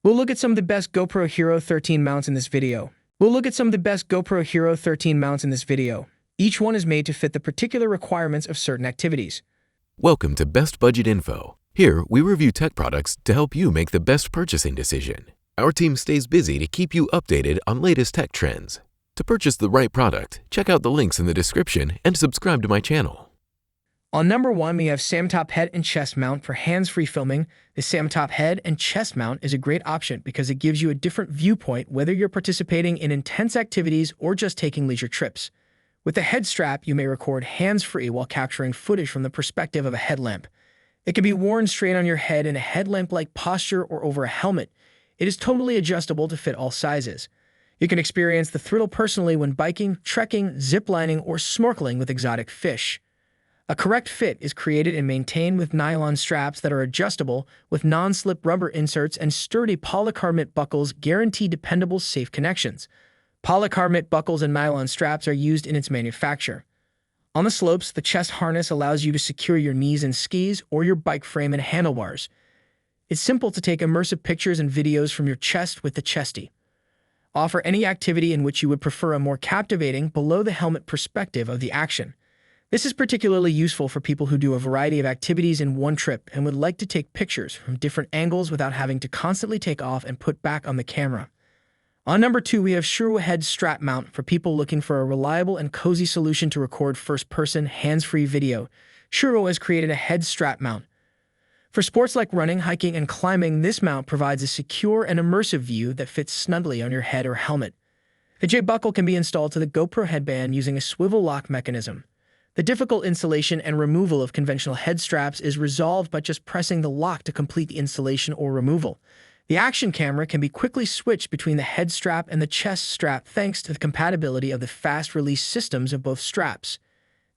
We'll look at some of the best GoPro Hero 13 mounts in this video. Each one is made to fit the particular requirements of certain activities. Welcome to Best Budget Info. Here, we review tech products to help you make the best purchasing decision. Our team stays busy to keep you updated on latest tech trends. To purchase the right product, check out the links in the description and subscribe to my channel. On number 1, we have Sametop head and chest mount for hands-free filming. The Sametop head and chest mount is a great option because it gives you a different viewpoint whether you're participating in intense activities or just taking leisure trips. With the head strap, you may record hands-free while capturing footage from the perspective of a headlamp. It can be worn straight on your head in a headlamp-like posture or over a helmet. It is totally adjustable to fit all sizes. You can experience the thrill personally when biking, trekking, ziplining, or snorkeling with exotic fish. A correct fit is created and maintained with nylon straps that are adjustable with non-slip rubber inserts and sturdy polycarbonate buckles guarantee dependable, safe connections. Polycarbonate buckles and nylon straps are used in its manufacture. On the slopes, the chest harness allows you to secure your knees in skis or your bike frame and handlebars. It's simple to take immersive pictures and videos from your chest with the Chesty. Offer any activity in which you would prefer a more captivating, below-the-helmet perspective of the action. This is particularly useful for people who do a variety of activities in one trip and would like to take pictures from different angles without having to constantly take off and put back on the camera. On number 2, we have Surewo head strap mount for people looking for a reliable and cozy solution to record first-person, hands-free video. Surewo has created a head strap mount. For sports like running, hiking, and climbing, this mount provides a secure and immersive view that fits snugly on your head or helmet. The J-buckle can be installed to the GoPro headband using a swivel lock mechanism. The difficult installation and removal of conventional head straps is resolved by just pressing the lock to complete the installation or removal. The action camera can be quickly switched between the head strap and the chest strap thanks to the compatibility of the fast-release systems of both straps.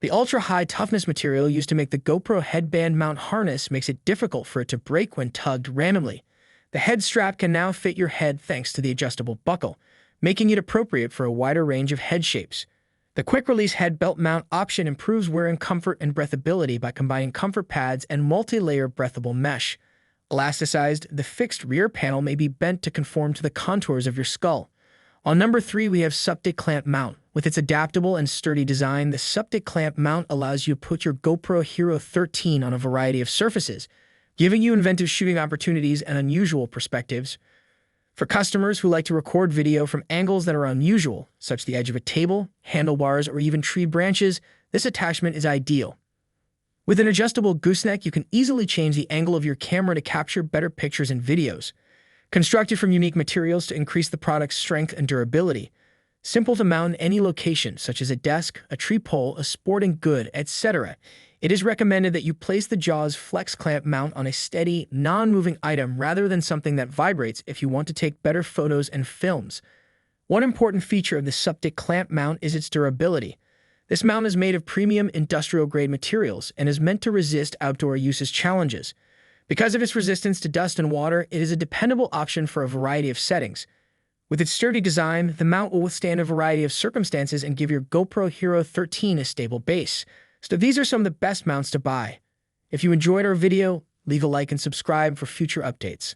The ultra-high toughness material used to make the GoPro headband mount harness makes it difficult for it to break when tugged randomly. The head strap can now fit your head thanks to the adjustable buckle, making it appropriate for a wider range of head shapes. The quick-release head belt mount option improves wearing comfort and breathability by combining comfort pads and multi-layer breathable mesh. Elasticized, the fixed rear panel may be bent to conform to the contours of your skull. On number 3, we have Suptig clamp mount. With its adaptable and sturdy design, the Suptig clamp mount allows you to put your GoPro Hero 13 on a variety of surfaces, giving you inventive shooting opportunities and unusual perspectives. For customers who like to record video from angles that are unusual, such as the edge of a table, handlebars, or even tree branches, this attachment is ideal. With an adjustable gooseneck, you can easily change the angle of your camera to capture better pictures and videos. Constructed from unique materials to increase the product's strength and durability. Simple to mount in any location, such as a desk, a tree pole, a sporting good, etc. It is recommended that you place the JAWS Flex Clamp mount on a steady, non-moving item rather than something that vibrates if you want to take better photos and films. One important feature of the Suptig clamp mount is its durability. This mount is made of premium industrial-grade materials and is meant to resist outdoor uses challenges. Because of its resistance to dust and water, it is a dependable option for a variety of settings. With its sturdy design, the mount will withstand a variety of circumstances and give your GoPro Hero 13 a stable base. So these are some of the best mounts to buy. If you enjoyed our video, leave a like and subscribe for future updates.